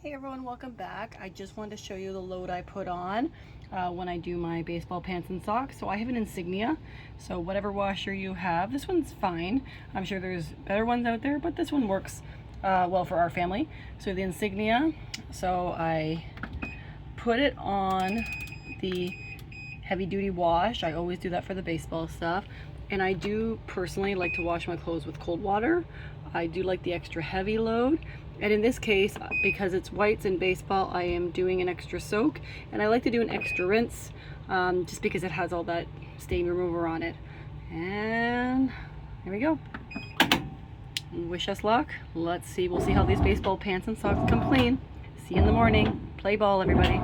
Hey everyone, welcome back. I just wanted to show you the load I put on when I do my baseball pants and socks. So I have an Insignia, so whatever washer you have, this one's fine. I'm sure there's better ones out there, but this one works well for our family. So the Insignia, so I put it on the heavy duty wash. I always do that for the baseball stuff. And I do personally like to wash my clothes with cold water. I do like the extra heavy load. And in this case, because it's whites in baseball, I am doing an extra soak. And I like to do an extra rinse just because it has all that stain remover on it. And here we go. Wish us luck. Let's see. We'll see how these baseball pants and socks come clean. See you in the morning. Play ball, everybody.